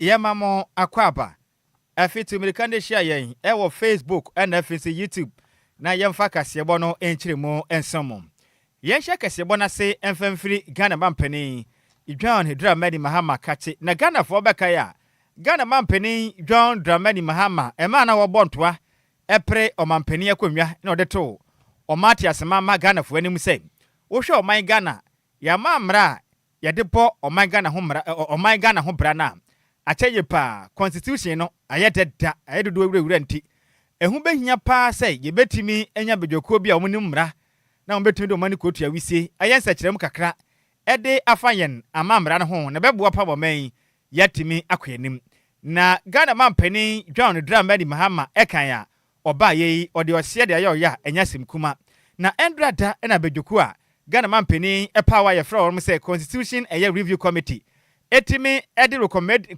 yemamo akwaba afiti American share yen e Facebook and afisi YouTube na yemfa kasebo no enchiremu ensomo yen hye kasebo na se enfamfiri Ghana mampani John Dramani Mahama kache na Ghana fo beka ya Ghana mampani John Dramani Mahama ema na wo bontoa epre omampani akonwa na odeto omati asema ma Ghana fo anim se wo hwe oman Ghana ya mamra ya depo oman Ghana ho bra na acheye pa constitution no ayededa ayedodo awurawura nti ehu behia pa sei yebetimi enya bedwokuo bia omunim mra na ombetimi do mani kotu awisie ayensa kirem kakra ede afayen amamra no ho na beboa pa boman yatimi akwanim na Ghana mampani John Dramani Mahama ekan ya oba yeyi ode ose de ayoya enya simkuma na endrada na bedwokuo a Ghana mampani epawa ye from say constitution eye review committee etimi edi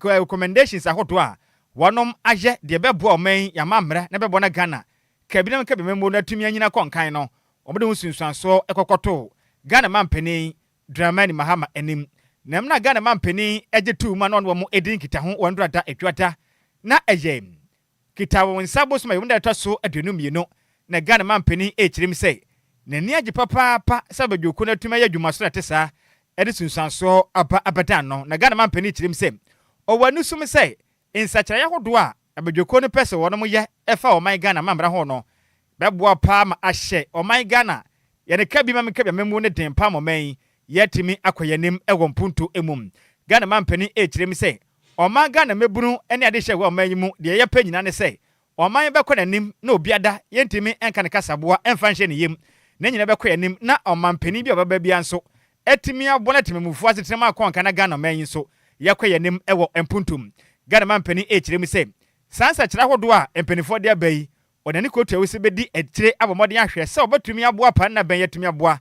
recommendations ahoto a wonom aje de bebo oman ya mamra na bebo na Ghana kabinam kabememo na tumi anyina konkan no omode hunsunsuanso ekokoto Ghana mampani Dramani Mahama enim na Ghana mampani eje tuma no wo edin kita ho wondrada etwata na eye kita won sabo soma yunda taso aduonum yeno na Ghana mampani echirim sei na ni age papa sabadwoko na tuma ya dwuma so na tesa Edison Sanso abadano na Ghana mampani chirim sem owanu sum se insachara ya hodo a abadwoko no pese wono mo ye efa oman Ghana mamra ho no beboa pa ma ahye oman Ghana ye ne kabi mamekabia memu ne den pa moman yetimi akoyanim ewo mpunto emum Ghana mampani chirim se oman Ghana mebunu ene ade hye wo oman yimu de ye panyina ne se oman bekonanim na obiada yentimi enka ne kasaboa emfa nhye ne yem na nyina bekoyanim na omampani bi obaba bia nso etimi abona tememufu asetrema akonka na Ghana man so yakwayanim ewo empuntum Ghana mampani echirem se sansa kira hodo a empanifo de abai odani kotu awisi bedi etire abomode ahwe se obatumi aboa pa na ben yatumi aboa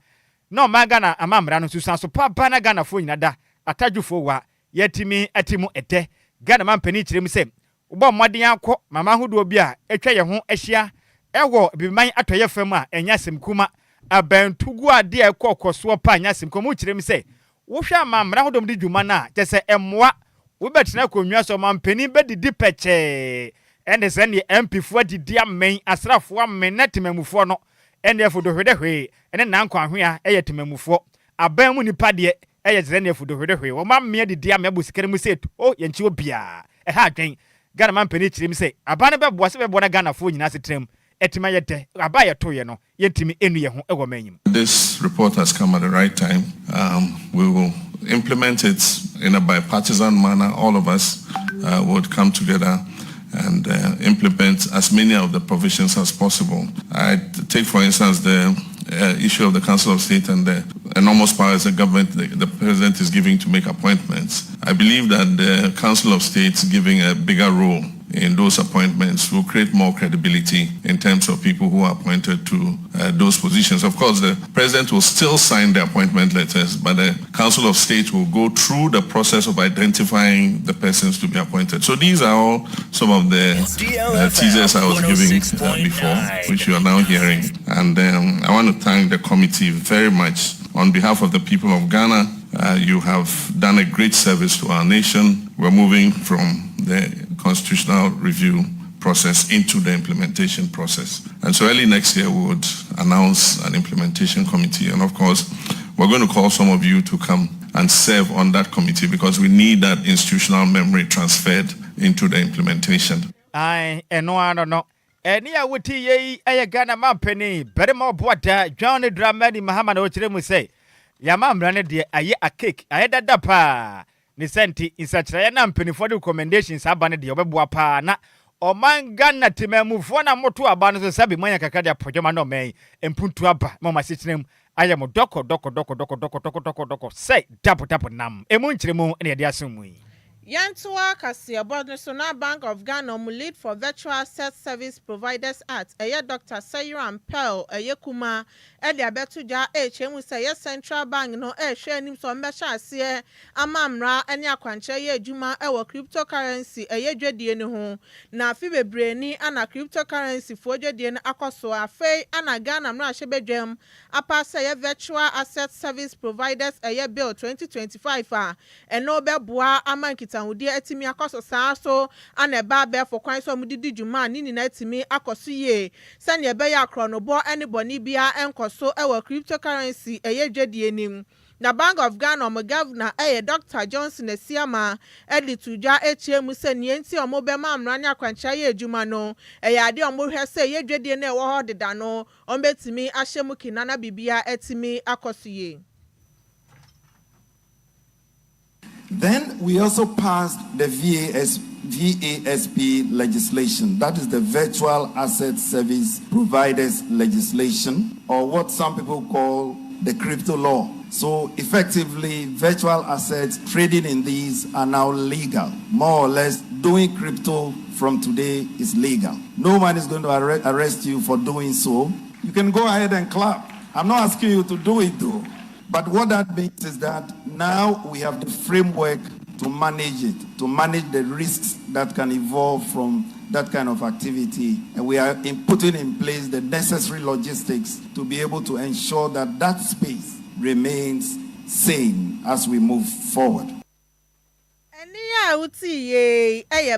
na o ma Ghana amamra no susanso papa na Ghana fo nyina da atadwufo wa yatimi atimu ete Ghana mampani echirem se obo mmode akọ mama hodo bi a etwa ye ho ahia ewo biman atoye fam a enya semkuma abantugu ade ekokoso pa anya simkomu kirem se wo hwa amamra hodom di dwuma na tese emmoa wo betina konwa so mampani bedidi peche ene se ne MP fo adidi amen asrafo amen na temamufo no ene efodo hwede hwe ene nankwa ahwe a eye temamufo aban mu nipa de eye zere ne efodo hwede hwe wo mamme adidi amebu sikere mu setu o yenchi obia ha adwen Ghana mampani kirem se abane beboa se beboa na Ghana fo nyina setrem etima abaya toye no yentimi enu ye ho ewo manyim. This report has come at the right time. We will implement it in a bipartisan manner. All of us would come together and implement as many of the provisions as possible. I take, for instance, the issue of the Council of State and the enormous powers the government, the president is giving to make appointments. I believe that the Council of State giving a bigger role in those appointments will create more credibility in terms of people who are appointed to those positions. Of course, the president will still sign the appointment letters, but the Council of State will go through the process of identifying the persons to be appointed. So these are all some of the teasers I was giving before, which you are now hearing. And I want to thank the committee very much. On behalf of the people of Ghana, you have done a great service to our nation. We're moving from the constitutional review process into the implementation process. And so early next year, we would announce an implementation committee. And of course, we're going to call some of you to come and serve on that committee because we need that institutional memory transferred into the implementation. I don't know. Eni awuti ye aya Ghana mampani berema boada John Dramani Mahama na ochiremu say ya mamra ne de aye a cake aye dada pa ni senti insachira ya na mpani for the recommendations aba ne de obeboa pa na oman Ghana temamufo na moto aba no so sabi manya kakade apodwoma no men empuntu aba mama sitirem aye mo doko say tapo nam emu nchiremu ne de asumui. Yantua Kasiabo National Bank of Ghana lead for Virtual Asset Service Providers Act. Dr. Sayram Pearl Kuma Diabetuja HM say Central Bank no share nim so mesha se amamra ene akwanche ye juma ewo cryptocurrency dwedie ne ho na afi bebre ni ana cryptocurrency fo dwedie ne akoso afei ana Ghana mra hyebedwam apa say Virtual Asset Service Providers bill 2025 eno beboa amankita nkintahudi etimi akoso saa so ana ba be for kwan so mudidi djuma ni na etimi akoso ye sane ebe ya kronobo anybody bia enkoso ewo cryptocurrency eye dwedie nim na Bank of Ghana governor Dr. Johnson Esiama edituja echiemu se nienti omobema amrani akwancha ye adwuma no ade omohwe se ye dwedie na ewo ho deda no ombetimi ahyemu kinana bibia etimi akoso ye. Then we also passed the VASP legislation, that is the Virtual Asset Service Providers legislation, or what some people call the crypto law. So effectively, virtual assets, trading in these are now legal. More or less, doing crypto from today is legal. No one is going to arrest you for doing so. You can go ahead and clap. I'm not asking you to do it though. But what that means is that now we have the framework to manage it, to manage the risks that can evolve from that kind of activity. And we are putting in place the necessary logistics to be able to ensure that that space remains sane as we move forward.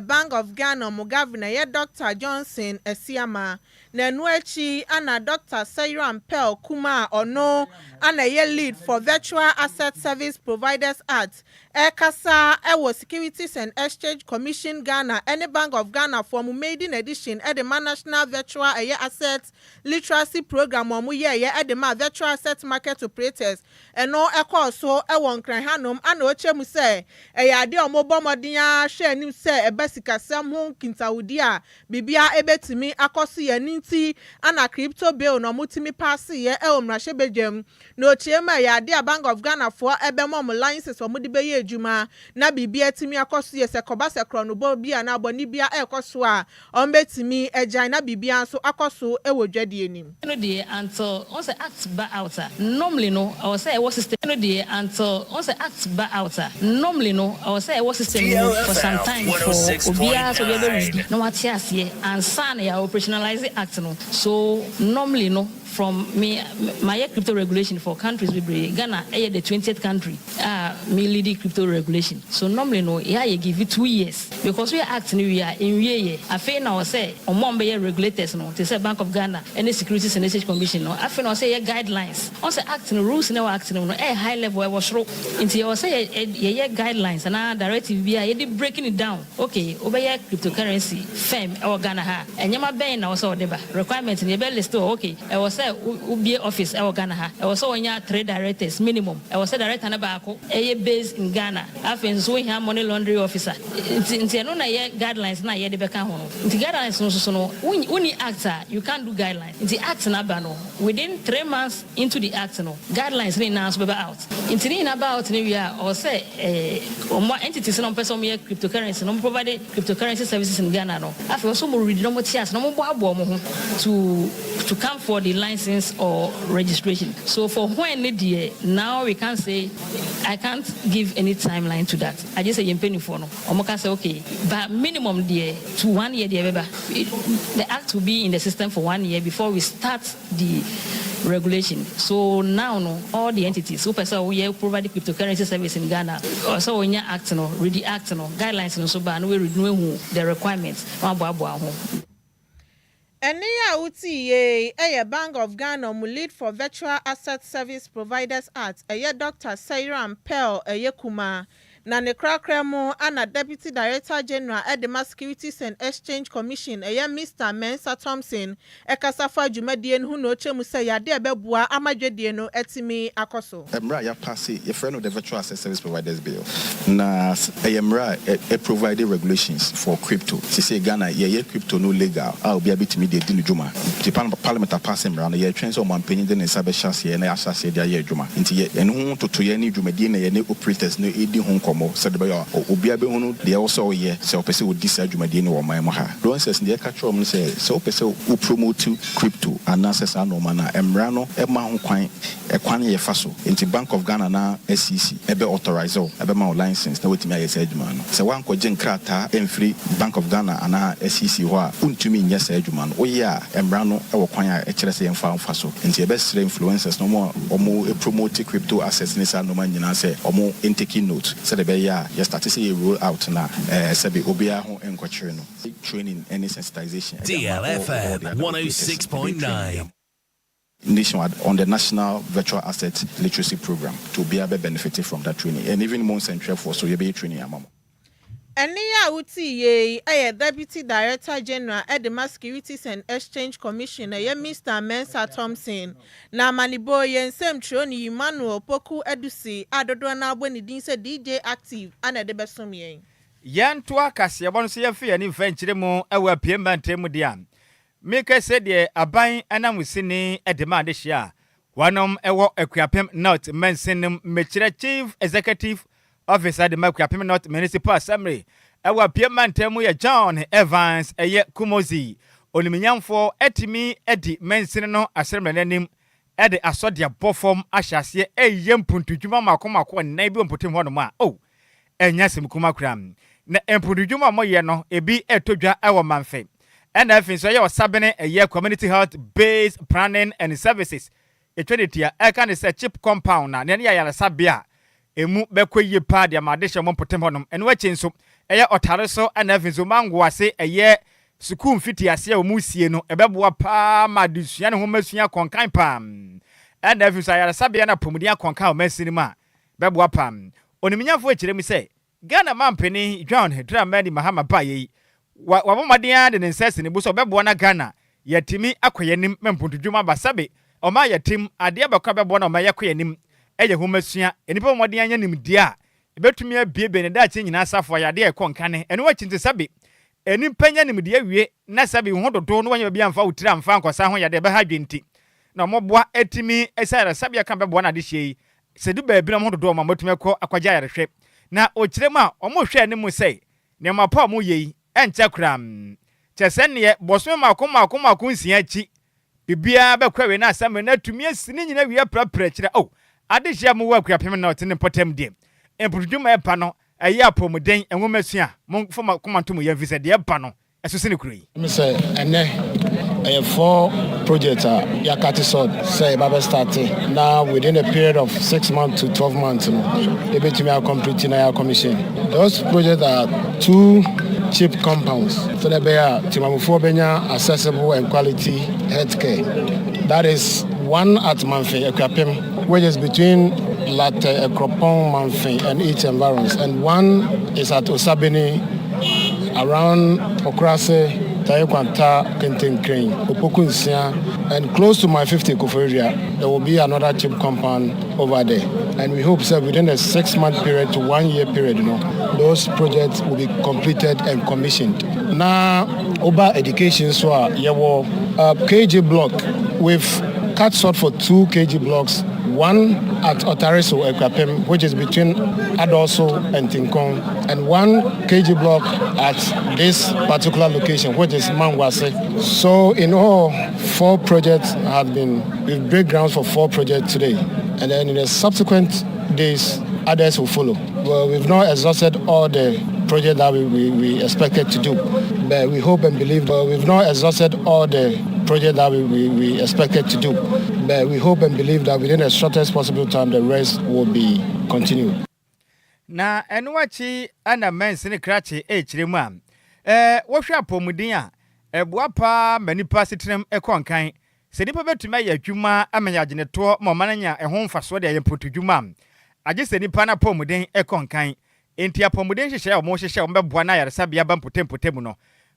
Bank of Ghana Governor Dr. Johnson Esiama na nuechi ana Dr. Sayram Pearl Kuma ono ana lead for Virtual Asset Service Providers Act Kasa Securities and Exchange Commission Ghana any Bank of Ghana for maiden edition the National Virtual Asset Literacy Program the Virtual Asset Market Operators no so nkran hanom ana ochemu se ade omobomodian share nim se ebesika sam ho kintawudi a bibia ebetimi akoso ye ninti ana crypto bill no mutimi pass ye omrahye begem no chiema ade Bank of Ghana for ebemom licenses omudi beye adwuma na bibia timi akoso ye se kobase krono bo bia na aboni bia ekoso a ombetimi agyan na bibia so akoso ewodwade nim no dey until once act ba out normally no I was say I was system no dey until once act ba out normally no I was say I was system for some time for obia so we be ready no what here and san ya operationalize act no so normally no from me my crypto regulation for countries we bring Ghana the 20th country me leading crypto regulation so normally no you give it 2 years because we act we are in we I feel now say on be regulators no they say Bank of Ghana any Securities and Exchange Commission no I feel now say guidelines also act no rules no act no high level I was into you say guidelines and directive be are breaking it down okay obey cryptocurrency firm or Ghana ha and yama ben na also deba requirements in the list okay I was say ubi office e Ghana ha e was so onya 3 directors minimum I was say director na baako based in Ghana after so we have money laundering officer nti no na guidelines na ye de beka ho nti guidelines no so no uni actor you can't do guidelines nti act na ba no within 3 months into the act no guidelines ni na so be out nti ni na about ni we are or say entities no person me cryptocurrency no provide cryptocurrency services in Ghana no after so mo read no mo tias no mo boabo mo ho to come for the license or registration. So for when now we can't say I can't give any timeline to that. I just say you pay for no. Or can say okay, but minimum to 1 year the act will be in the system for 1 year before we start the regulation. So now no all the entities who we provide cryptocurrency service in Ghana so when you act no read the act no guidelines no so ban we read the requirements Bank of Ghana lead for Virtual Asset Service Providers Act Dr. Sayram Pearl Kuma na ne krakramo ana Deputy Director General the Securities and Exchange Commission Mr. Mensa Thompson kasafa dwumadie hu no chemu say yade ebeboa amadwedie no etimi akoso emra ya pass your friend of the Virtual Asset Service Providers Bill na emra provide regulations for crypto to say Ghana ye crypto no legal I'll be able to meet the djuma the parliament pass emra na ye twen so man panyin de ne sabe chance na asase de ye djuma nti eno hu toto ye ne djumadie na ye ne operators no edi hu said by obia be hunu de also ye so pese wo disa adwumade ne wo man mo ha don says de ka trom say so pese wo promote crypto and access normal na emra no e ma ho kwan e kwan ye fa so into Bank of Ghana na SEC e be authorize e be ma license na wetimi aye say adwuma no se wan ko jinkrata emfri Bank of Ghana ana SEC ho a untumi nya say adwuma no oye a emra no e wo kwan a e kire say emfa fa so into e be stre influencers no mo omo promote crypto assets ne sa no man nyina say omo taking note said Sebeya, yes, that is a roll out now. Sebi Obia Enquires training and sensitization. DLFM 106.9. Nationwide on the National Virtual Asset Literacy Program to be able to benefit from that training, and even more central for so you be training among. Enia Uti Deputy Director General at the Mass Securities and Exchange Commission, Mr. Mensa Thompson. Na manibo yen sem troni Emmanuel Poku Edusi Adodwana Bweni Dinse DJ Active and the Besumien. Yan twa kasia bon so yefe ani venture mu ewa piemba ntemu dia. Meka said ye aban anamusini edema de hia. Wanom ewo akuapem not mensenim mechire Chief Executive Officer the Makuapem North Municipal Assembly. Ewa piemba ntemu ye John Evans eye Kumozi. Oniminyamfo etimi edi mensene no assemble nanim ede asodia bofom ahyase eye mpuntudwuma makomako na bi ompotem ho no ma. Oh. Enya simkuma kram. Na empudujuma moye no ebi etodwa ewo manfe. And I think so you sabene a year community health based planning and services. A tweditia I can say chip compound na nene ya sabia. Emu bekwe ye pa dia madesha mo potem honum and watching so eye otare so and I think so mango ase a year sukum fiti ase o musie no ebeboa pa madusua ne ho masua konkan pam. And I think so ya sabia na pomudia konkan o masinima beboa pam. Oniminyafo ekiremi say Ghana mampeni John Dramani Mahama Baye wabomadian de nsese ne buso bebo na Ghana yatimi akoyenim mempuntudwuma basabe oma yatim ade abakwa bebo na oma yakoyenim eye homasua enipa bomadian nya nimdia ebetumi abiebe ne da che nyina asafo ya de ekonkane eno wachinte sabe enimpa nya nimdia wie na sabe ho dodo no wanya bia amfa utira amfa ankosa ho ya de be hadwenti na moboa etimi esara sabe aka bebo na de hye sedu ba bi na ho dodo ma matumi akọ akwaja yarehwe na okirema omo hwe ne mu sei ne mapa mu yei enche kram chesenne boso makoma nsia chi bibia bekwawe na asame na tumi asini nyina wi aprapra kire oh adehia mu wa akuapem na otene potem de empuduma epa no ayi apomuden enwomasua mo foma komantom ya visa de epa no esose ne kuroi me say ene 4 projects yakati sod say baba starting now within a period of 6 months to 12 months they be to me complete in our commission. Those projects are 2 cheap compounds so that they are timamufo benya accessible and quality healthcare. That is one at Manfe Ekwapem, which is between Latte Ekropong, Manfe and each environs, and one is at Osabini around Okrase, Taekwanta, Kenten Crane, Opokunsia, and close to my 50 Koforia, there will be another chip compound over there. And we hope that within a 6-month period to 1 year period, those projects will be completed and commissioned. Now, Oba Education, so yawo KG block, we've cut short for 2 KG blocks. One at Otareso Ekwapem, which is between Adoso and Tinkong, and 1 KG block at this particular location, which is Mangwase. So in all, 4 projects we've break grounds for 4 projects today. And then in the subsequent days, others will follow. Well, we've not exhausted all the projects that we expected to do. But we hope and believe we've not exhausted all the projects that we expected to do. But we hope and believe that within the shortest possible time, the rest will be continued. Na enwachi ana mensini krachi chirema. Wohwa pomudin a eboapa manipa sitrem ekonkan. Se nipa betuma ya adwuma amanya ageneto momananya ehon mfaso de ayempotudwuma. Age se nipa na pomudin ekonkan. Enti apomudin hyehyɛ a mo hyehyɛ ombeboa na yaresabia ba mpotempotem no.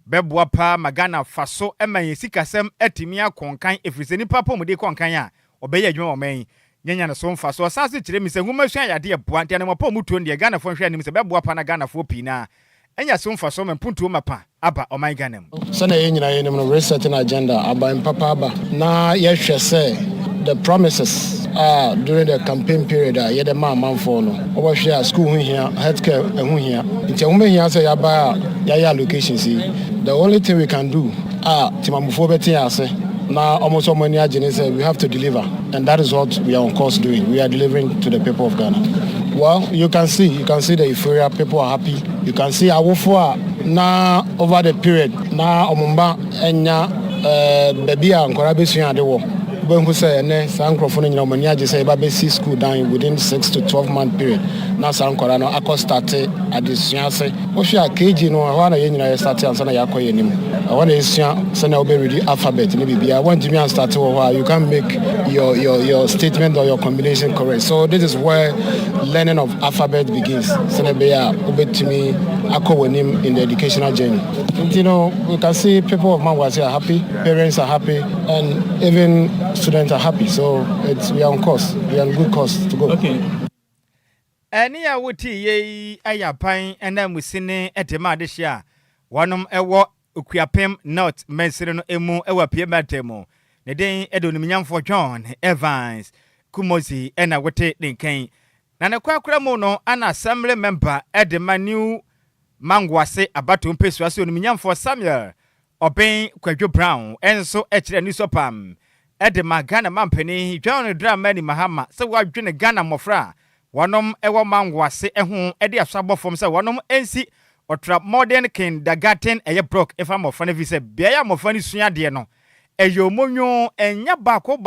Beboa pa magana faso emanye sikasem etimi akonkan efrise nipa pomudin konkan a obeye adwuma oman. Nyanya na so mfaso asase kire mi se humasua ya de eboa ntia na mopa mutuo ne Ghana fo hwe anim se beboa pa na Ghana fo pina. Enya so mfaso mempuntuo mapa aba oman Ghana mu. Sana yenyina yenim no resetting agenda aba mpapa aba na yehwe se the promises during the campaign period yede ma manfo no obahwe school hu hia healthcare hu hia ntia hu hia say yaba ya allocations. The only thing we can do timamufo beti ase na almost so many agents say we have to deliver, and that is what we are on course doing. We are delivering to the people of Ghana. Well, you can see the euphoria. People are happy. You can see awofo na over the period na omumba enya baby a nkora besua de wo when who say ne san crofone nyina mani age say ba be see school down within 6 to 12-month period. Now san kwara no akọ start adesua say wo hwe KG no ho na ye nyina start ansa na yakoye nim. I want to say na we read alphabet ni bibia. I want to start over. You can make your statement or your combination correct. So this is where learning of alphabet begins. So na be ya obetimi akọ wonim in the educational journey. You know, we can see people of Mangwase are happy, parents are happy, and even students are happy. So we are on course. We are on good course to go. Okay. Any a wuti ye ayapan and then we seen etema this year. One ewo Ukuapem not Mensino emu ewa Piematemo. The day Edonimian for John Evans Kumosi and a wote linking. Nana Quakramono an assembly member at the Manu Mangwase about to persuade Minian for Samuel. Obeying Kwadwo Brown and so etched new sopam. At the Magana Mampany, John Dram Many Mahama, so what June Ghana Mofra. One ewa Mangwase and whom Eddie Sabo from so one NC or trap modern king the garden a broke if I'm of funny visa, bear more funny suya diano. A yo monyo and ya bako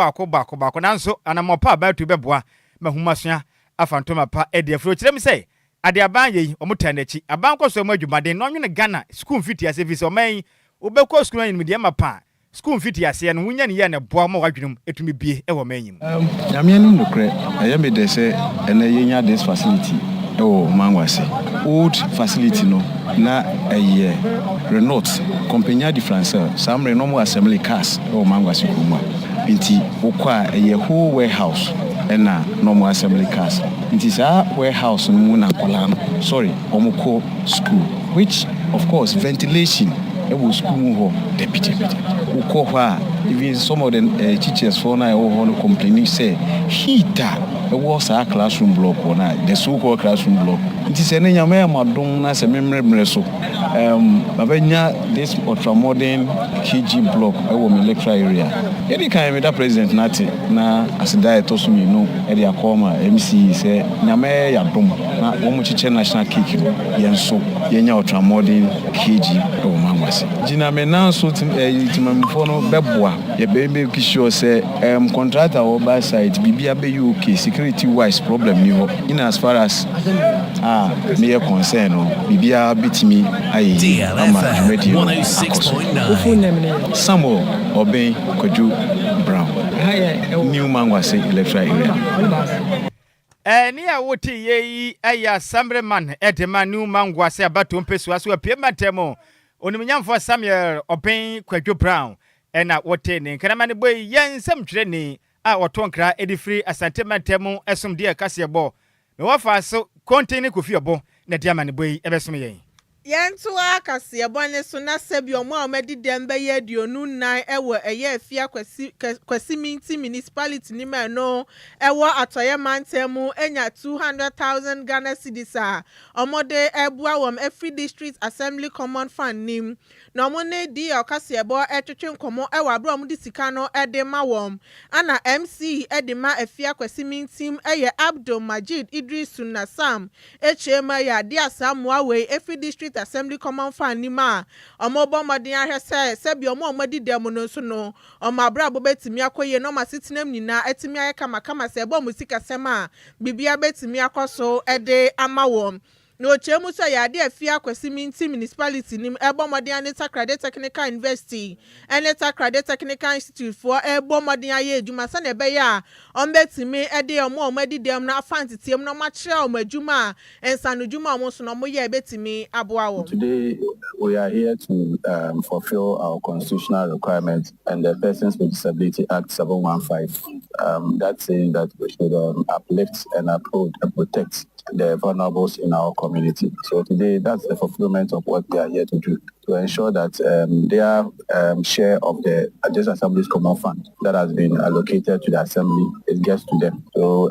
nanso and I'm a pa about to beboa, Mahumasia, a phantoma pa Eddie fruit. Let me say, at the Abanye or Mutanechi, a banko so much, but they know in Ghana, school fit as if it's or may. Ubeko school in Mediama pa. School fit yasi and winyan yan a boamo wagnum it may be ever meaning. Yamian no cre, I am they say, and a yenya this facility. Oh, Mangwase. Old facility no, na a year. Renault, Compagnia de France, some Renault assembly cars, oh Mangwase Kuma. Inti, Okwa a year whole warehouse, and na normal assembly cars. It is our warehouse in Muna Kolam, sorry, Omoko school, which, of course, ventilation. It was school deputy. Even some of the teachers for now complaining say heater. It was our classroom block or not the so-called classroom block. It is any Madonna se memory so. Babenya this ultra modern KG block. I will lecture area. Any kind of that president nati na as diet also me no. Edi akoma MC say nyame ya dom na omuchiche national cake yenso yenya ultra modern KG o Mangwase. Jina me na so timamfo no beboa ye be sure say contractor or by side bibia be UK security wise problem ni ho in as far as me concern no bibia bitimi ayi DLFM 106.9 Samuel Obey Kwadwo Brown New Mangwase electoral area. Near what ye a assembly man at the Manu Mangwase about to persuade a Piematemo. Onimian for Samuel Obey Kwadwo Brown. And at what ten, Kanamani boy, yan some training, our tonkra, Eddie Free, a sentimentemo, as some dear Cassia Bo. No offer so continue with your bo, Nadiamani boy, ever some. Yentua Cassia Bonnet so na sebio mo amedi dembe ye dionu nine ewo eye fia kwesi municipality ni me no ewo atoye mantemu enya 200,000 Ghana cedis a omode ebua wom every district assembly common fund nim na omone di Cassia bo etwetwe nkomo ewo abro mu di sika no edema wom ana MC edema efia kwesi mintim eye Abdul Majid Idrisu na Sam echema ya dia Samuel we every district assembly common fan ni ma omobo modin ahwe se omo omadi dem no so no omabra bo betimi akoye no ma sitinem nyina etimi aye kama se ebo musika sema bibia betimi akoso ede amawom no chemu so ya de afia kwesi minti municipality nim ebo modin aneta credit technical university aneta credit technical institute for ebo modin aye adwuma sa na ebe ya ombetimi ede omo omadi dem na afantitiem no ma kire omadwuma ensanu dwuma omo so no mo ye betimi aboa wo. Today we are here to fulfill our constitutional requirements and the Persons with Disability Act 715 that says that we should uplift and uphold and protect the vulnerables in our community. So today, that's the fulfillment of what we are here to do, to ensure that their share of the Adjoa Assembly's common fund that has been allocated to the Assembly, it gets to them. So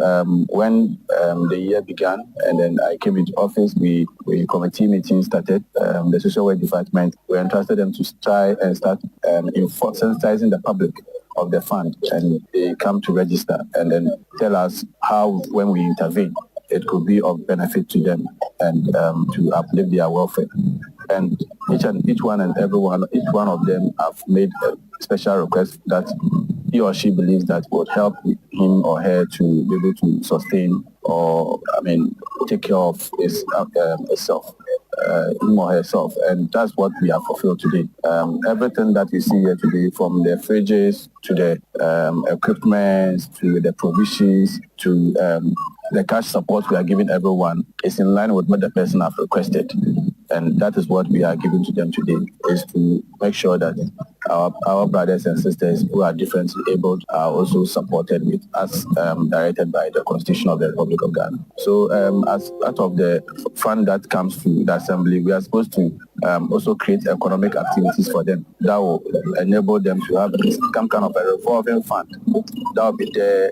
when the year began and then I came into office, we committee meetings started. The social work department, we entrusted them to try and start sensitizing the public of the fund, and they come to register and then tell us how, when we intervene, it could be of benefit to them and to uplift their welfare. And each one of them have made a special request that he or she believes that would help him or her to be able to sustain or, take care of herself. Him or herself, and that's what we have fulfilled today. Everything that you see here today, from the fridges to the equipment to the provisions to the cash support we are giving everyone, is in line with what the person have requested, and that is what we are giving to them today, is to make sure that our brothers and sisters who are differently abled are also supported with as directed by the Constitution of the Republic of Ghana. So as part of the fund that comes to the Assembly, we are supposed to also create economic activities for them that will enable them to have some kind of a revolving fund that will be there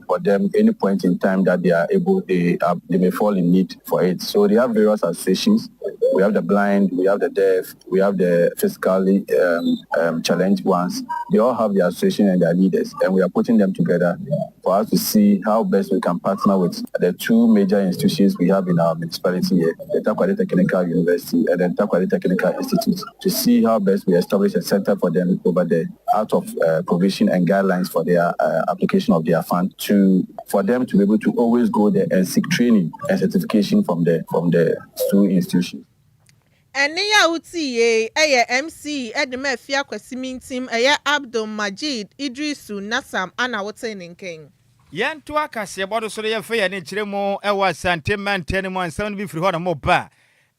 for them any point in time that they are able, they may fall in need for it. So they have various associations. We have the blind, we have the deaf, we have the physically challenged ones. They all have their association and their leaders, and we are putting them together for us to see how best we can partner with the two major institutions we have in our municipality here, the Takoradi Technical University and the Takoradi Technical Institute, to see how best we establish a center for them over there out of provision and guidelines for their application of their fund, for them to be able to always go there and seek training and certification from the two institutions. Eniya utiye MC Edema Fia Kwesimin team Abdul Majid Idrisu Nasam ana wote ninking. Yan to akase bodo so ye fe ne kire mo ewa santeman tenimo ansam bi firi ho na mo ba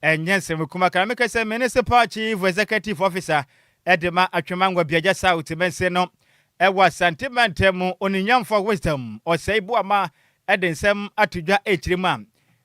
enyense mekuma kan meka se municipal chief executive officer Edema Atwemangwa Biaja South mense no ewa santeman temu oninyamfo wisdom oseibu ama edensem atudwa ekirema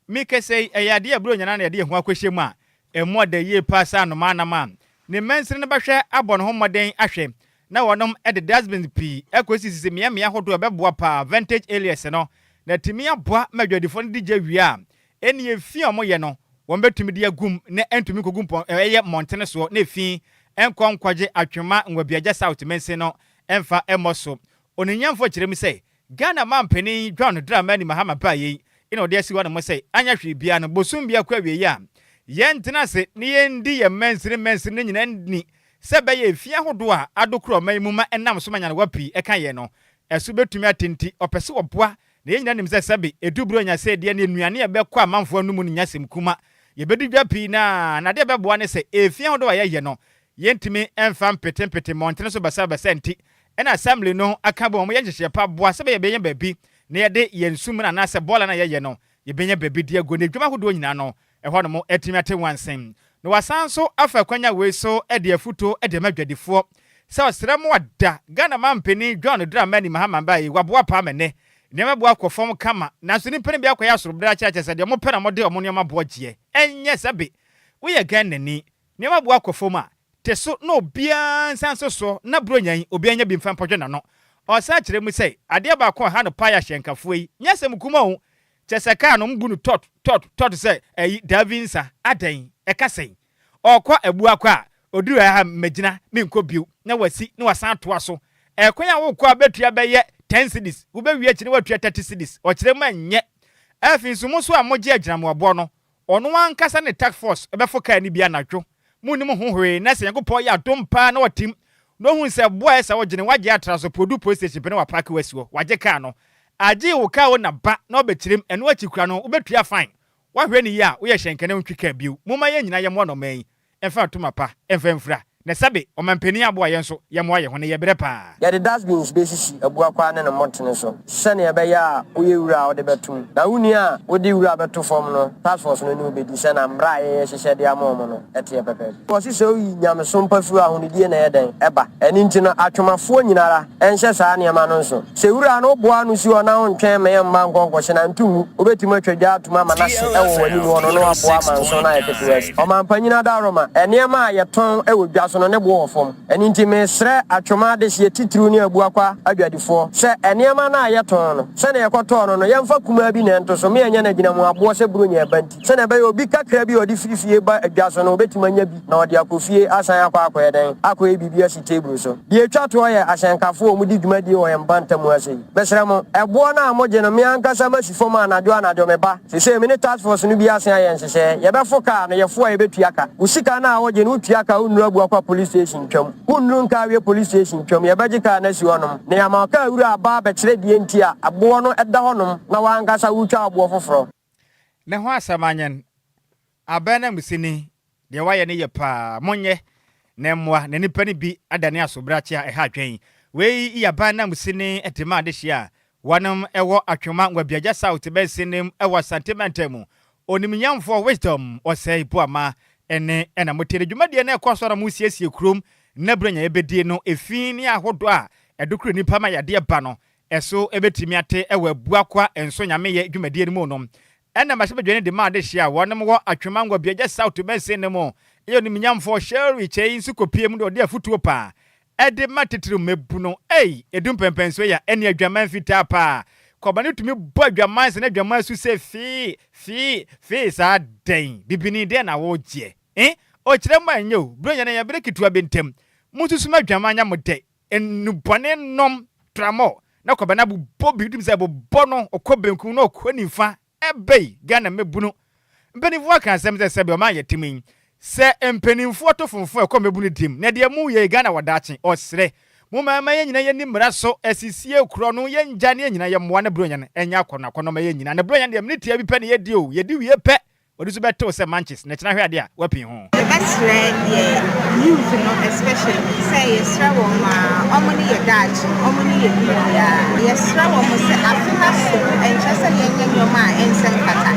mikese eyade aburo nyana na yade ho akwhyem a emo da ye pasa no manama ne mensere ne bahwe abon ho moden ahwe na wonom ede dustbin pi ekosisi miamia hodo beboa pa vintage alias no na timi aboa madwadifo ne digya wia eni efi omo ye no won betumi de agum ne entumi kogum eye montene so na efi enkonkwaje Atwema Ngwabiaja South mense no emfa emoso oninyamfo kirem sei Ghana mampeni John Dramani Mahama baye ina ode asi wana mo sei anya hwe bia no bosum bia kwa wie ya yentena se ne yendi ye mensire nyina ni sebe ye fia hodo a adokro man mu ma enam so manya no wapi eka ye no esu betumi atenti opese oboa na ye nyina nim se sebe edubro nya se de ne nuane ye bekọ amanfo anu mu ni nyasem kuma ye bedudwa pi na de beboa ne se efia hodo a ye no yentimi emfa mpetempete montene so basa enti ena assembly no akabo mo ye gyehye pa boa sebe ye benya babi na ye de yensum na na se bola na ye no ye benya babi de ago ne dwuma hodo nyina no ehɔ no mo etimi ate wansem no wasanso afa kwanya we so ede afuto ede madwadifo se osrem wada Ghana mampeni John Dramani Mahama bayi waboa pa mene nema boa kofom kama na so ni pene bia kwaya sorobra cha se de mo pena mo de omo nema boa gie enye sebe we ye Ghana ni nema boa kofom a teso no bia nsanso so na bronyan obi anya bi mfa podwe na no o sa kire mu sei ade ba ko ha no pa ya hyenkafo yi nyasem kuma hu cheseka no mbu no tot say Davinsa adan ekasei okwa abu akwa oduru ha magina menko biu na wasi na wasan to aso ekwan ya wo kwa betua be ye 10 cedis wo be wi akire watua 30 cedis o kire ma nye afinsu mo so amoje agyinamo abo no ono ankasa ne task force ebefo ka ni bia nadwo munim ho hwe na se yankopɔ ya dompa na watim no hu se boy sa wogene wagye atraso produ police station pe na wa park wasiwo wagye ka no agye wo ka wo na ba na obekirim eno akikura no obetua fine wahwe ni ya wo ye hyenkene ntwika biu moma ye nyina ye mo no man emfa tomapa emfa mfra na sabe o mampeni aboa ye nso ye mo ye ho ne ye bere pa ya de dustbins besisi abua kwa ne montene so sene ye be ya wo ye wura wo de betum na wuni a wo de wura beto form no task force no ni obedi se na mbra ye hyehye de amomo no ete ye pepe wo si so yi nyame so mpafu ahonidie na ye den eba eni nti no atwomafo nyinara enhye saa ne ma no nso se wura no boa no si ona ho ntwen me ye mma nkonko hye na ntumu obetim atwadwa atuma ma na se ewo wani no no aboa ma nso na ye pepe o mampanyina da roma enema ye ton ewo dwa no ne bo ofom eni nti me sre Atwoma de sie titru ni abu akwa adwadifo se enema na ayeton no se na yekoto no no yemfa kuma bi na ento so me anya na gina mu abo se buru nya banti se na be obi kakra bi odi firifie ba adwaso no obetima nya bi na odi akofie asan akwa eden akwa ebibi asi table so de etwa to ye asankafo omudi dwumadi o yembanta mu asei besra mo ebo na amoje no me ankasa masifo ma anadwo meba se me ne task force no bi asan ayen hye ye be foka no ye fo ye betuaka usika na awoje no tuaka unura abu akwa police station twam wonnu nka we police station twam ye beje ka na si honom na ya ma ka wura aba be kire die ntia abo no eda honom na wankasa wutwa abo foforo ne ho asamanyen abana musini de waye ne ye pa monye ne mmoa ne nipa ne bi adane asobrache a ha dwen wei yabana musini etima de hia wanam ewo atwema ngwabiaja south be sinim ewo sentimentemu onimnyamfo wisdom osei boama ene na motere dwumade na ekosora mu siesie krom na branya ebedie no efin ni ahodo a edukuru nipa ma yade ba no eso ebetimi ate ewo abuakwa enso nyame ye dwumade mu no ena ma sebedwane de ma de hia wanam wo atwema ngwabiaja south be sinim ye onimnyamfo sherry chei nsikopie mu de afutuo pa ede matitiru mebu no edum pempenso ya ene adwaman fita pa kobane tumi bo adwaman se na adwaman su se fi sa den bibini de na wo je o kire ma nyo bronya na ya bere kitua bentem mususu ma adwaman nya mode enubone nom tramo na kobane bu bo bidim se bo no okobenku no okonifa ebei Ghana mebu no mpenifo aka sem se be o ma yetimin se empenimfo to fonfo ekomebu ne dim na de mu ye Ghana wadache osre mu mama ye nyina ye ni mra so asisie kuro no ye nja ne nyina ye moa na bronya ne enya akona kono ma ye nyina na bronya de mnitia bi pe ne ye di o ye di wie pe odi so beto se manches na kina hwe ade a wapi ho the best red ye youth no especially say yes travel ma omoni ye dach omoni ye bi ya yes travel mo se afina so en chese ye nyam ma ensen kata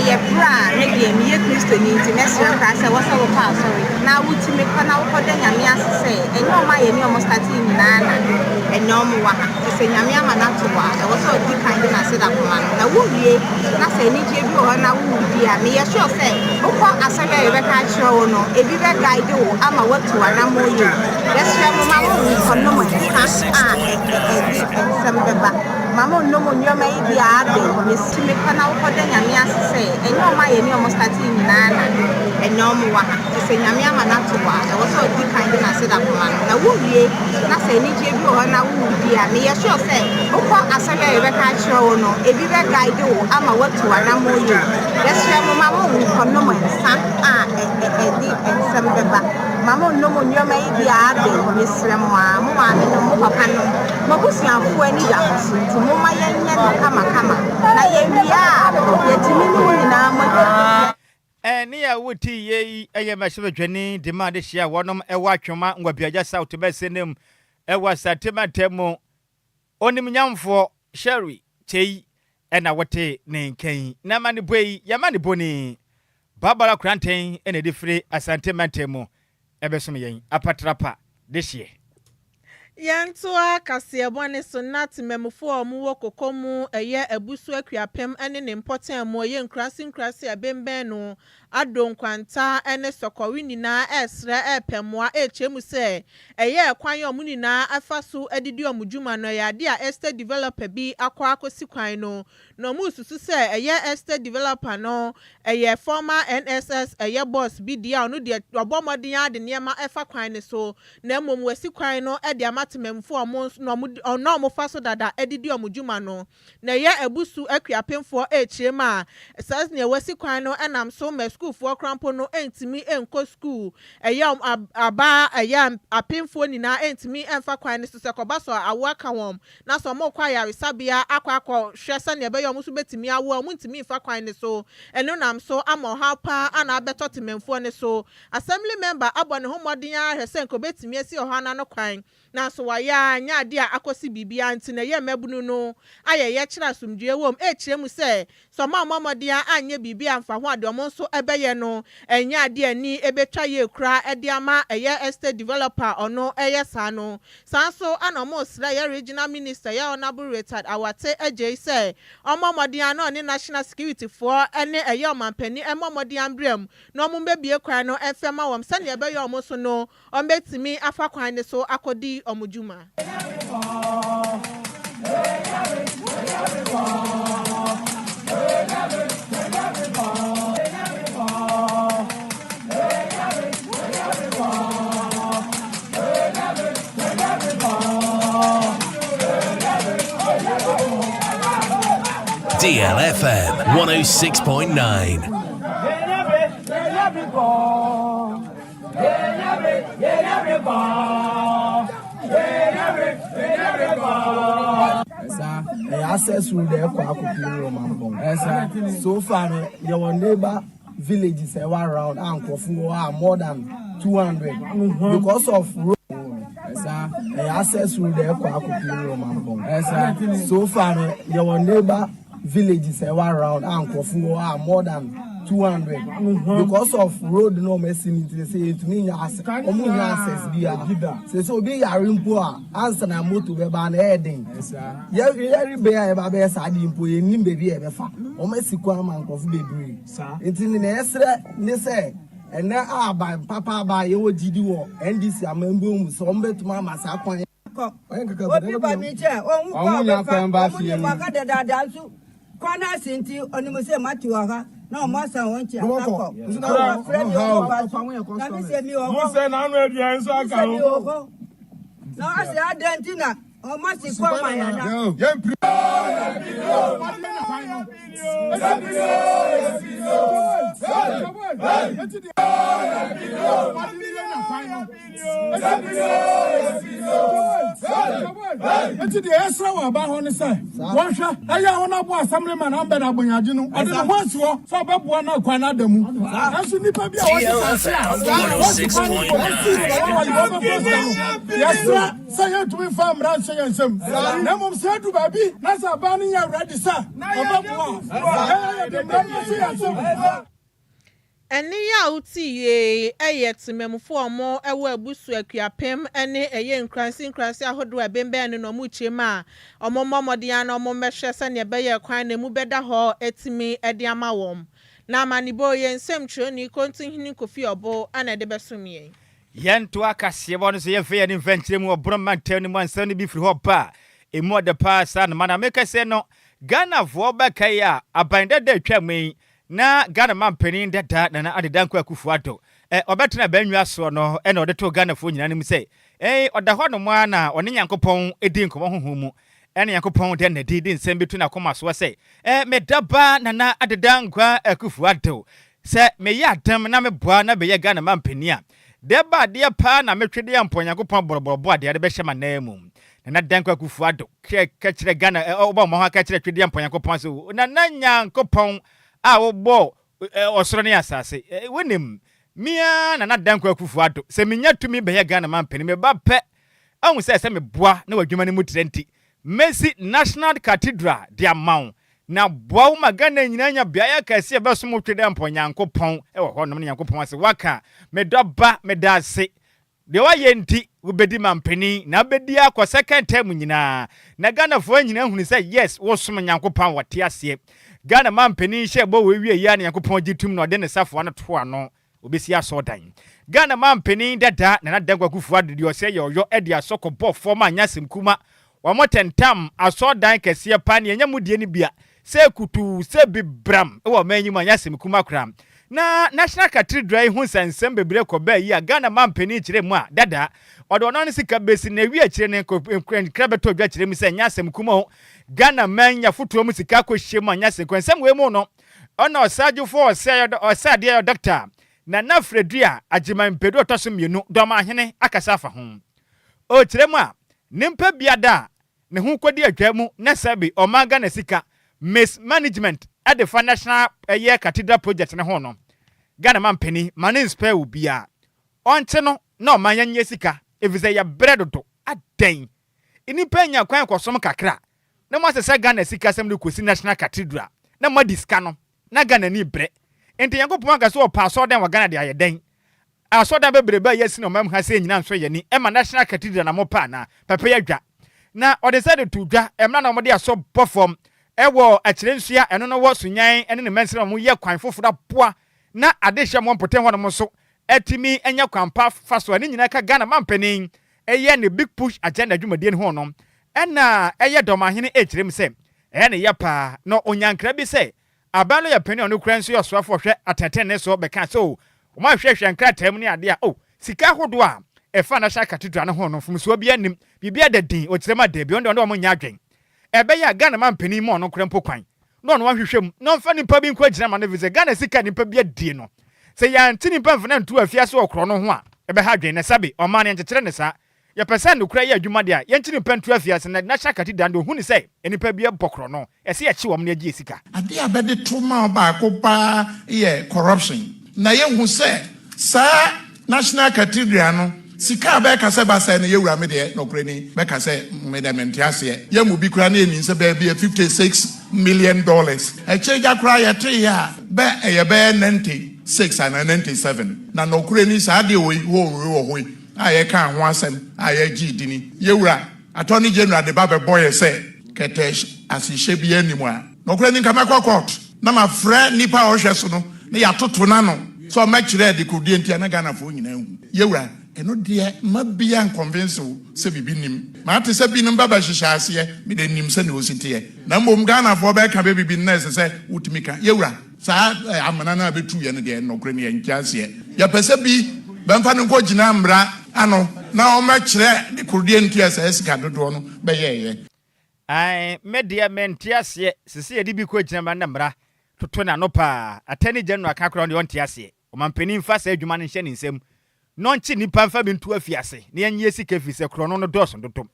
ye bra ne de mi ye Kristo ni nti mesra kra se wo so wo pa sorry na wuti me kona wo koda nyame asese enyo ma ye ni omo starting na na enyo mo wa ha se nyame ama na to wa e wo so di kan na se da koma na wo wie na se ni je bi ho na wo bi a me ye sure say ukọ asaya ye beka chiro wo no ebi be guide wo ama watu ana mo ye yesra mo ma wo kono mo sambeba mama no mo nyoma yi bi ade yesi me kana wo koda nyame asese enyo ma ye ni omo starting na na enyo mo wa ha se nyame ama na to wa e wo so di kan na se da koma na wo wie na se ni je bi ho na wo bi a me ye sure say ukọ asaya ye beka chiro wo no ebi be guide wo ama watu ana mo ye yesra mo ma wo kono mo di sambeba mama no mo nyoma yi bi ade yesra mo ma no mo papa no mo busuafo ani da so nti mo ma yenye no kama na ye wia yetimi ni nyina mo ni ya wuti ye eye masebe dwani de ma de hia wonom ewa atwema ngwabiaja south be senem ewa sentimentemu onimnyamfo sherry chei ena wote ne nkan na mane boi ya mane boni babara kranten ene de fire asentimentemu ebesom yen apatrapa de hie Yantoa kasiebone so nat memufo omuwo kokomu eye abusu akuapem ene ne important mo ye nkrasi abemben no adonkwanta ene sokowi nyina esre epemoa echemu se eye kwan yo munina afaso adidi omudwuma no ya de a estate developer bi akwa akosi kwan no mususu se eye estate developer no eye former NSS eye boss bi dia onu de obomodin ya de niema efa kwan ne so na mom wasi kwan no e de memfo no mo faso dada edidi omudwuma no na ye abusu akuapemfo echirema sas ne wasi kwan no enam so ma school for crampo no entimi enko school eyam aba eyam apemfo nina entimi emfa kwan ne so sekoba so awaka wom na so mo kwa ya resabia akwa hwese ne be yom so betimi awo mo ntimi emfa kwan ne so eno nam so amo ha pa ana abetoti memfo ne so assembly member abone homodin ya hwese enko betimi asi ohana no kwan na so waya nya ade a akosi bibia nti na ye mabunu no aye ye kira sumdue wom echiremu se so ma mamodia anye bibia mfa ho ade omo so ebeye no enya ade ani ebetwa ye kura ede ama eye estate developer ono eye sa no sanso anomo sra ye regional minister ya honorable retired awate Agyei se omomodia no ne national security for ene eye omampani emomodia mbrem no omo bebie kwa no efema wom se ne ebeye omo so no ombetimi afa kwan ne so akodi omujuma DLFM 106.9. Access through the so far, your neighbor villages around Ankofu are more than 200 because of road. Access through the so far, your neighbor villages around Ankofu are more than 200 because of road no messing to say to me access be so be yarimpo answer na moto be ban heading every be eba sadi impo enim baby e be fa o mesiku amankofu bebre intini na esre ne say and na aba papa ba ye wo gidi wo ndc amambo mu so mbetuma amasa kwan obi ba mi che o nya kwan ba fie mu ka da da su kwana sinti onimo se mati wa ha no masa wonchi akọ no friend yo ba na mi se mi o mo se na anu edian so aka o na ase adentina o masi kwa maya na Eti the extra wa ba ho ne say won hwe aya won abo assemblyman ambe na gbonyaje no ode no wansi wo so be boa na kwa na adamu aso nipa bi a wo say yes say you to farm ran say ensem na mom say du ba bi na sa ba ni ya ready sir oba boa Eni ya uti ye timemfo omo ewo abusu akuapem ene Enquires ahodo abembe ne no mu chema omo momodian no omo mehwe se ne be ye kwan na mu beda ho etimi ede ama wom na amanibo ye nsem choni kontinhini kofi obo ana de besumie yen to akase bo no se ye fe ye ne mfankyire mu obro mantel ne mu ansa ne bi firi ho ba emu de pa sa na mana meka se no Ghana vo ba kai a abanda da twamei na Ghana man penin dada na adedan kwa kufuato obetena banwa so no na odeto Ghana fo nyina nim sei oda ho no mo na one Nyankopɔn edi nkomo honhom mu Nyankopɔn de na di nsem betu na koma so sei me daba na adedan kwa kufuato se me ya adam na me boa na be ye Ghana man penia deba de pa na metwede ya mpo Nyankopɔn boroborobo ade be hye manam na dan kwa kufuato ka kire Ghana oba mo ha ka kire twede ya mpo Nyankopɔn so na Nyankopɔn wo bo osoro ne asase wonim mia na dan kwa kufuado se menya tumi be ye Ghana man peni me ba pe ahun se me boa na wadwuma ne mu trenti Messi National Cathedral dia maun na boa wo Ghana nyina nya bia ya kase be so mo twede mpo Nyankopɔn wo ho no Nyankopɔn ase waka me doba me da ase de wa ye nti wo bedi man peni na bedi akọ second term nyina na Ghana fo nyina hunu se yes wo som Nyankopɔn wote ase Ghana man peni she bo we wie ya na Nyankopɔn gitum no de ne safo no to ano obesi aso dan Ghana man peni dada na dan kwakufu ade de ose yo e de asoko bo form anyasem kuma wa motentam aso dan kese pa ne nya mudie ne bia se kutu se bibram e wo manyim anyasem kuma kram na National Cathedral hu sansem bebre ko ba yi a Ghana man peni kire mu a dada odo no sika besi na wi akire ne krabeto dwa kire mu se anyasem kuma Ghana man ya futuo mu sika ko hyemu anyasem kwensem we mu no ona osaje fo osade ya doctor na Fredria agiman pedo toso mienu doma hene akasa fa ho o kire mu a nimpa biada ne hu kodi adwamu na sabi o maga na sika mismanagement at the national year cathedral project ne ho no Ghana man penny manin spare ubia onche no na man yanye sika evize ya bredodo aden ini penya kwan kosom kakra na mo asese Ghana sika sem de kosi national cathedral na mo diska no na Ghana ni bre enti Yankopɔn aga so pa so den wa Ghana de ayeden aso da bebrebe yesi no mam ha se nyina nso ye ni ema national cathedral na mo pa na pepe ya dwa na o decide to dwa emna na mo de aso perform ewo akirensua eno no wo sunyan ene ne mensere mo ye kwan foforo poa na adehye mo mpoten ho no mo so etimi enya kwampa faso ani nyina ka Ghana mampanin eye ne big push agenda dwumadie ne ho no ena eye domahene ekirem se ene ye pa no onyankra bi se abalo ya pani onu kran so yo so afo hwe ateten ne so be ka so o ma hwehwe nkra tam ne ade a o sika hodo a efa na sha cathedral ne ho no fumso bi anim bibia dadin o kirema da bi ondo mo nya adwen ebe ya Ghana mampanin mo no kran pokwan no no hwehwem no mfa nipa bi nkwa gina ma no vize Ghana sika nipa bi adie no se ya ntini pa mfa na ntu afia so okro no ho a ebe ha dwen na sabi o man nchekyere ne sa ye person no kura ye adwuma de a ye nkyini pentu afiase na national cathedral do hu ni say enipa bia bokro no ese ye chi wo na Agyei sika ade abede to ma ba ko pa ye corruption na ye hu say sa national cathedral no sika ba ka se ba say na ye wura me de no kura ni ba ka say me de mentiase ye mu bi kura na eni se ba bia $56 million e cheja kura ye tre ya ba ye ba 96 and 97 na no kura ni sa de wo aye kan ho asem aye gidini yewura attorney general de babe boy say ketesh asihye bi animu a no kura ni kama court na ma frɛ nipa o hwɛ so no na ya toto na no so ma kyerɛ de kodie ntia na Ghana fo nyina hu yewura eno de ma bia convince wo se bibi nim ma te se bi nim baba hyehyɛ ase me de nim se ne ositiye na mbom Ghana fo be ka be bibi na se utimi ka yewura sa amana na betu ye ne de no kura ni enkiase ya pese bi bemfa no ko gina mbra ano na o ma kyerɛ de kodie ntia se sika dodo no be ye ai media mentiase sisi edi bi ko gina na mbra toto na no pa atani general akakro de on tiase o mampani mfa sa adwuma no hye ne nsem no nchi nipa mfa bintu afiase na yenye sika fi se kro no doso dodo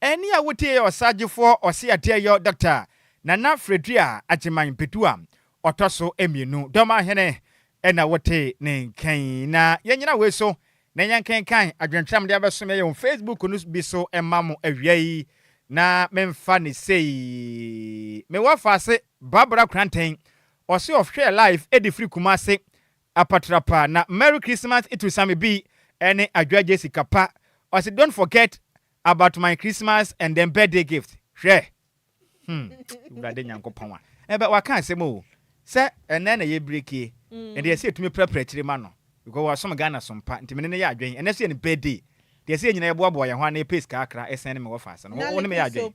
eni a wotie yo sagefo ose ate yo doctor Nana Fredria Agyei Petua otoso emienu doma hene ena wote ne kan na yenyina we so na yankan kan adwentram de abesome ye on Facebook no bi so emamo awiai na memfa ne sei me wafase Barbara Kranten ose of share life edi free Kumase apatrapa na Merry Christmas it will Sammy B ene Adjoa Agyei Sikapa ose don't forget about my Christmas and then birthday gift share brade nyankopon ebe waka asemo se ene na ye breakie and they say to me prepare mano because was some Ghana some part ntimi ne ya adwen ene se ne birthday they say nyina ye boabo ye ho na pace ka akra esen me wofasa no woni me ya adwen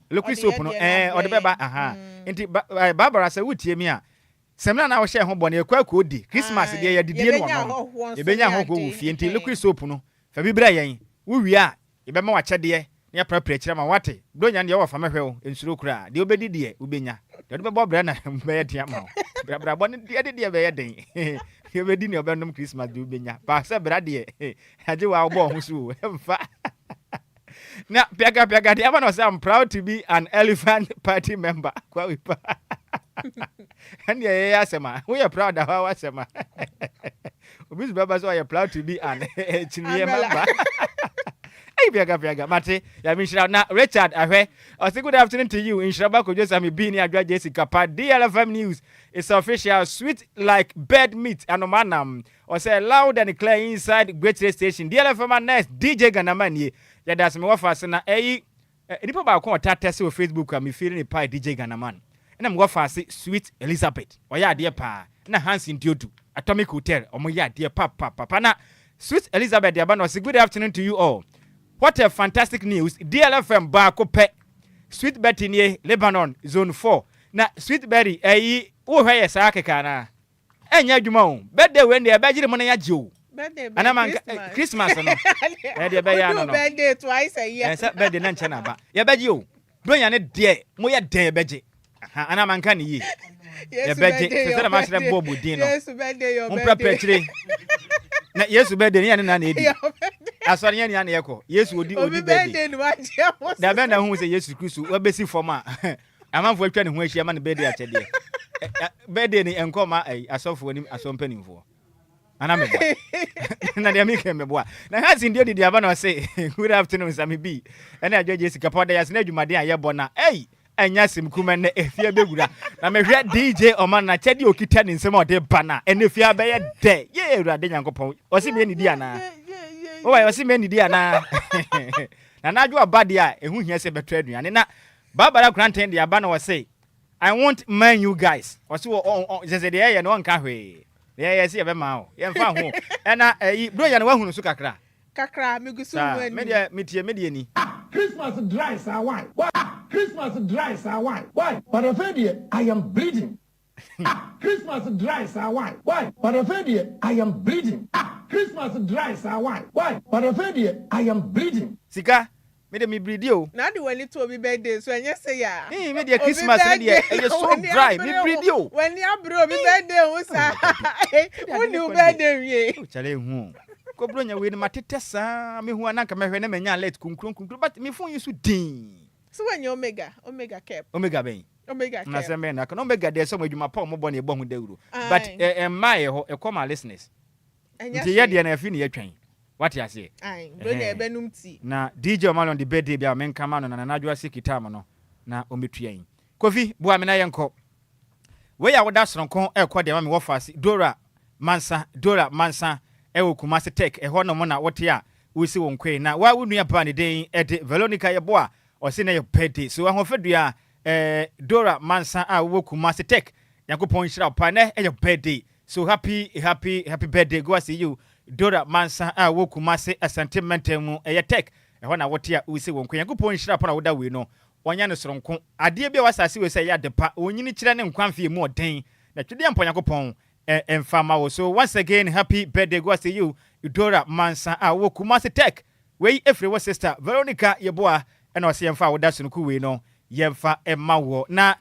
liquid soap no o de beba aha nti Barbara say wutie mi a semna na wo share ho bone ekwa ko di Christmas de ye didie no no e benya ho ko wo fie nti liquid soap no fa bi bra yen wo wi a e be ma wa kyede ne prepare ma wate donya ne ye wo fa mehwe ensuro kura de obedi de ubenya de beba bra na be ye tia ma bra bone de be ye den ye be di ne obendom Christmas de ubenya ba se bra de Agyei wa obo ho so emfa na piaga de abana say I'm proud to be an elephant party member kwa we pa and ye asema we are proud of our asema obi baba so you proud to be an chiniye member Piaga mate ya minshira na Richard ahwe say good afternoon to you Nhyiraba Kwadwo Sammy B ni Adjoa Agyei Sikapa DLFM news is official sweet like bird meat anomanam or say loud and clear inside great station DLFM next DJ Ghanaian ye ya das me wafa na nipa ba ko tatase o Facebook am feel ni pa DJ Ghanaian na me wafa sweet Elizabeth oya de pa na Hansin Diodu Atomic Hotel omo ya de papa na sweet Elizabeth ya ba no say good afternoon to you all. What a fantastic news. DLFM Bako Pe. Sweet Betty near Lebanon, Zone 4. Na Sweet Betty, who hay a sake kana. Enya Jumon. Birthday when they are badging money at you. And I'm Christmas. Birthday twice a year. And birthday Nanchana. Ba. Ya bed you. Bring an dear, Moya de Beji. And I'm uncanny ye. Yes, birthday. I'm master Bobo Dino. Yes, birthday, your birthday. Yes, birthday, and an idiot. As for any echo, yes, would you birthday? The band who say yes to Christu, what basic for ma. A man for training where she am on the birthday at a day. Birthday and coma, I saw for him as some penny for. And I'm a boy. And I make him a boy. Now, has indeed the Havana say, good afternoon, Sammy B. And Adjoa Agyei Sikapa, as Ned, my dear Yabona, eh? And Yasim Kuman, if you're big, I'm a red DJ or man, I tell you, Kitan in some of the banner, and if you're by a day, yeah, Radingo, or see me any Diana. Oh, I see many Diana. And I do a bad year, and who hears a betrayed me. And Barbara Kranten, the Abana was say, I want man, you guys. Or so, just the air and one carway. Yeah, I see a mouth. Yeah, found and I, Brian, one who's Kakra. Kakra, Migusu, Mediani. Christmas dries are why? Why? Christmas dries are why? Why? But afraid I am bleeding. Christmas dries are why? Why? But afraid I am bleeding. Christmas dries are why? Why? But afraid I am bleeding. Sika, made me bleed you. Now the one it will be birthday, so when you say yeah. Hey, made your Christmas media. You're so dry. Me bleed you. When you bro, be birthday, who's when you birthday? Chale ko bronya we ni matete saa me hu ananka me hwe na menya let kunkron but me phone you din so when you omega cap omega ben omega cap na se me na ka omega de so adwuma pa mo bo na e bo hu dawuro but my ho e come listeners nti ye de na afi ne yatwan what you say bro na ebenum ti na DJ Malon the birthday bia men kama no na Adjoa Sikapa no na ometuan Kofi bo amena yenko we ya woda soronko ekọ de ma me wo fase Dora Mansa ewo Kumasi Tech eho no mo na wote a wo si won kwen na wa wonu ya pa ne den ede Veronica yebo a o se na ye birthday so ahofedua Dora Mansa a wo Kumasi Tech yakopon hira pa na ye birthday so happy birthday go see you Dora Mansa a wo Kumasi asante mentemu eye Tech eho na wote a wo si won kwen yakopon hira pa na woda we no onya ne soronko ade bia wasase we say ya depa onyini kire ne nkwanfie mu oden na twede ampo yakopon enfama wo so once again happy birthday go see you Dora Mansa a wo Kumasi Tech we efre wo sister Veronica yeboa na o se yemfa wo da sunku we no yemfa emma wo na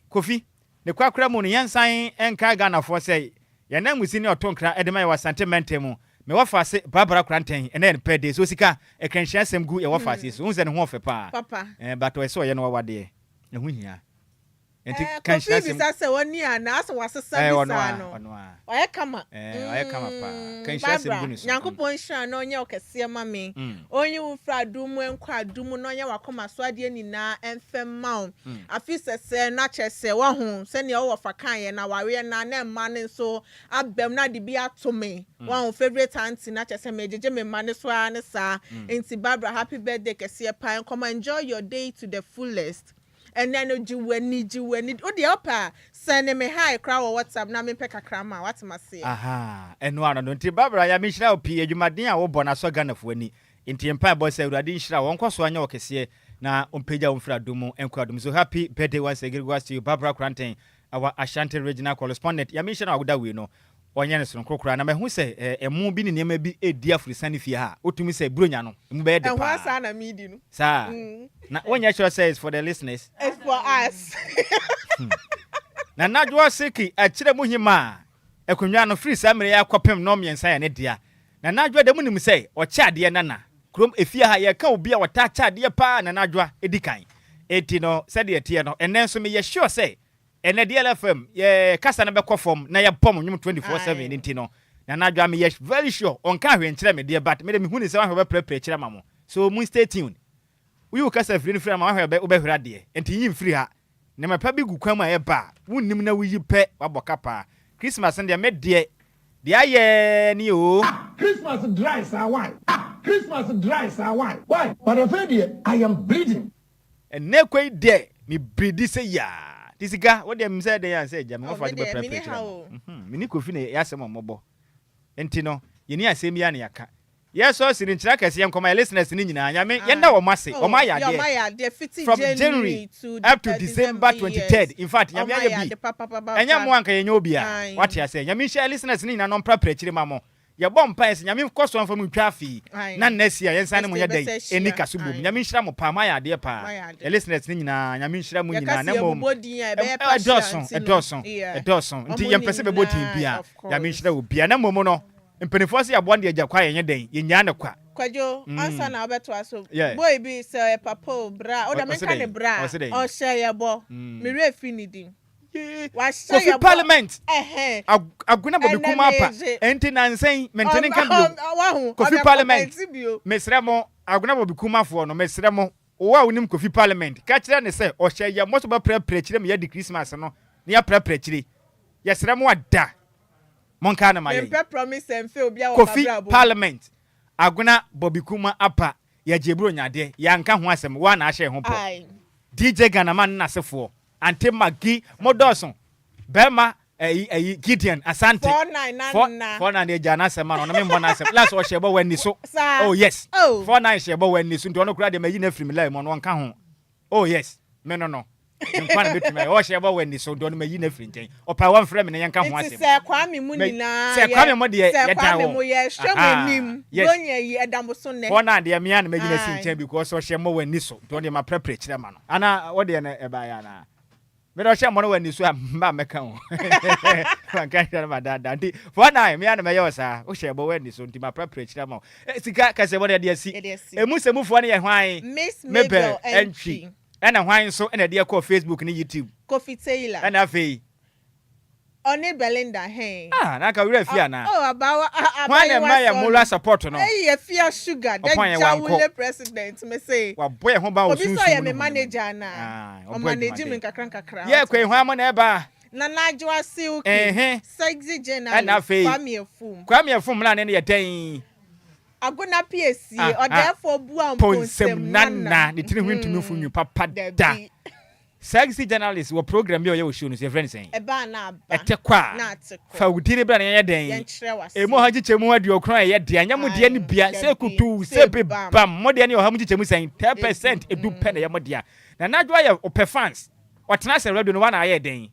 Kofi ne kwakra mu no yensan enka Ghana for say ye na musi ne otonkra edema ye wasante mentemu me wa fase Barbara Kranten ene birthday so sika e kranhia sem gu ye wa fase so unze ne ho ofe papa but we so ye no wa de ne ho hia enti kranhia sem bisa se woni ana aso wasesa bisa no oye kama pa kranhia sem gu ni so Nyankopon hia na onye okese ma me onye wufra dumu enkwa adumu na onye wakoma so ade nina enfem ma afi sese na chese wa hu se ne wo fa kan ye na ware na na ma ne so abem na de bi atome wa hu favorite auntie na chese me jeje me ma ne so ane sa enti Barbara happy birthday kese pa come enjoy your day to the fullest. And then jiweni odi opa send me hi kra wo WhatsApp na me peka krama what ma say eno ano no nti Barbara ya me hira opi adwumaden a wo bo na so Ghana fuani nti empa bo say urade hira won kwaso anya okese na ompeja omfra domu enkwadum so happy birthday once again to you Barbara Kranten our Ashanti regional correspondent ya me hira agoda we no onye ne sono krokra na me hu se emu bi ne nema bi edi afrisani fie ha otumi se bronya no emu be de pa ehwa sa na midi no sa na onye sure says for the listeners it's for us na Adjoa Siki akire mu hima ekonwa no free samre ya kwapem no miensa ya ne dia na Adjoa de mu nim se o chaade nana krom efie ha ye ka obi a wata chaade pa na Adjoa edikan eti no se de etie no enenso me ye sure say ene DLFM ye kasa na bekọ form na ye pom nyum 24/7 nti no na Adjoa me ye very sure on ka hwe nkire me de but me de me hu ni se wa hwe prepare kire mamo so mu stay tuned we will kasa free ma hwe be hwera de nti yin free ha ne mapa bi gu kwam a ye ba wonnim na wuyi pe wabọka pa Christmas ndia me de aye ni o Christmas dry sir why Christmas dry sir why but afraid I am bleeding and ne kwai de me breedi se ya tisika what dem say dey say jam no for the prepare me ni Kofi ne ya sem omobo enti no ye ni asem ya ne yaka yes so sirin chira kase yem koma listeners ni nyina nya me ye na wo mase o ma ya de from January to up to December 23rd in fact nya me ya bi enya mo anka ye nya obi a what you say nya me share listeners ni nyina no prepare chire mamo ye bom pants nya me koso anfa mu twa afi na nesi ya yensa ne mo ye dai eni kasubom nya me hira mo pa ma ya de pa listeners ni nyina nya me hira mo nyina na mo edoson nti ye mpese be bodin bia nya me hira obi na mo no mpenifo se yabon de agya kwa yenye den yenya ne kwa Kwadwo ansa na obeto aso boy bi se papa bra o da menka ne bra o share yebo me re finidi wa share yebo parliament aguna bobi kuma apa enti nansen mentene kam bio Kofi parliament mesremo aguna bobi kuma fo no mesremo wo a wonim Kofi parliament ka kire ne se o share yebo so ba prepare kire me ya di Christmas no ne ya prepare kire yesremo ada monka na maye promise and fail bia Kofi parliament aguna bobi kuma apa ya jebro nyade ya nka ho asem wa na ahye ho po DJ Ghanaman na sefo ante magi modoson bema Gideon Asante 49 jana sema no me mbona asem last o shebo wani so oh yes 49 shebo wani so ndo no kura de mayi na free me mo no nka ho oh yes me no nkwana betumi o shebo wani so ndo no mayi na free nten opa wan frame me nka ho asem se kwame mu nyina se kwame mo de ye dawo kwame mo ye hwemenim donya yi edamso ne 49 de me an mayi na si nten because o shebo wani so ndo de ma prepare kire ma no ana wo de na e ba ya na Me do share money when you so mba meka ho. Kan kan ma da. For now me and me yo sa. O share bo when you so nti ma preach na ma. Sika ka se bo de asi. Emu se mu fo na ye hwan. Miss Mabel entry. Ena hwan so ena de call Facebook ni YouTube. Kofi Taylor. Ena fe. Oni Belinda hey. Na ka wura fia na. Oh about why na my moral support no. Hey ye fia sugar. Then Jawule president me say. Wa boy ho ba osunsun. Obi so ye me manager na. O manage me kakra. Ye kwen ho am na e ba. Na Adjoa Silky. Sexy journalist. Kwame Efum na ne ye den. Agona PSC or therefore bua ponsem nana ne tiri hwintumi funyu papa da. Sexy journalist wo program bi o ye wo show no se friend say. E ba na ba. Etekwa. Fa udire bra na ye den. Emo ha gichemu adu okran ye de anya mode ne bia se kutu se bebam mode ne o ha gichemu say 10% edu pe na ye mode na Adjoa ye ope fans. Otena se radio no wa na ye den.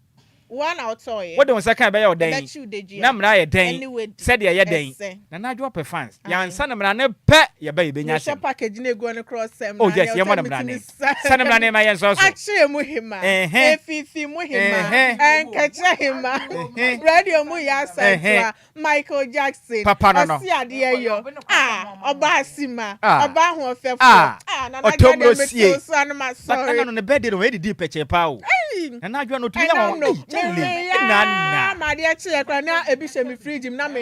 One outside. What don't say can be your day? Na mra ye den. Said ye den. Na Adjoa pe fans. Ya nsa na mra ne pe ye ba ye benya se. Package na egu on cross sem. Oh yes, ye mo na mra ne. Sana mra ne ma ye nso so. Achire mu hima. Efifi mu hima. Enkacha hima. Radio mu ya sa Michael Jackson. Osi ade yo. Oba asima. Oba ho ofefo. Na Adjoa de meto so na ma sorry. No ne birthday no e di peche pa o. Na Adjoa no tumi ya Nana ma de chire kra na ebi she me fridge na me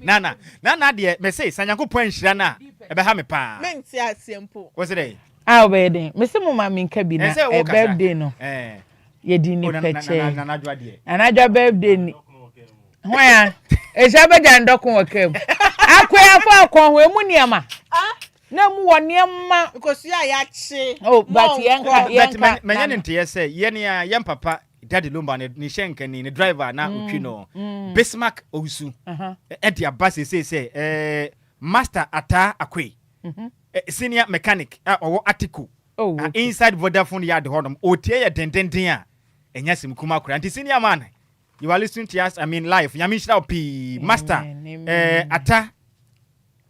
nana de me say sanyankopon nhira na e be ha me pa menti asiempo what's it be den me say mo ma me nka bi na e birthday no ye di ni peche na Adjoa de Adjoa birthday ni hoya e sha be jan dokon wakam akoya fa akon ho emu niam na mu woniam because ya chi but yenka menye ne nte say ye ne ya yem papa Daddy Lumba ni shenkani ni driver na utwi no Bismarck Owusu e abase say Master Ata Akwei senior mechanic owo article inside Vodafone yard hodom otie ya dendenden a enya sim kuma akura anti senior man you are listening to us live nyame shira opi Master Ata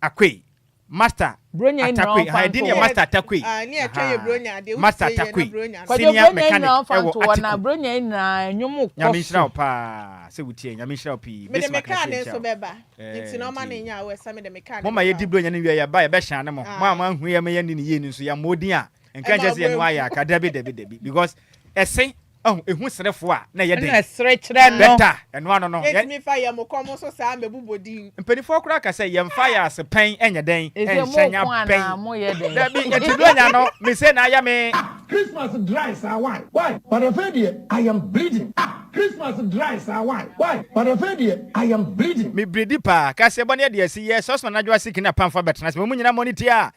Akwei Master Atakwe haidini ya Master Atakwe ni atwaye bronya de Master Atakwe senior mechanic ewo na bronya na nyomu ko nyamishira opa se wutie nyamishira opi me de mechanic so beba nti no ma na nya we sa me de mechanic mama ye di bronya ne wi ya ba ya be hyan ne mo mama hu ya me ye ni ye ni so ya modin a enka je se no aya ka dabi because ese ehu serefo a na ye den na sere kire no beta eno ano no ye mi fa ya mo komo so sa mbebubodin mpenifo kura ka say ye mfa ya se pen enya den enhyanya pen mo ye den da bi etidonya no me say na ya me Christmas dry sir why but I am bleeding Christmas dry sir why but I am bleeding me bleedi pa ka se bone de asi yes so na Adjoa sikina pamfa betna se mo nyina moniti a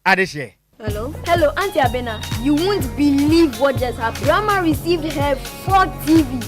adehye. Hello, Auntie Abena. You won't believe what just happened. Grandma received her 4th TV.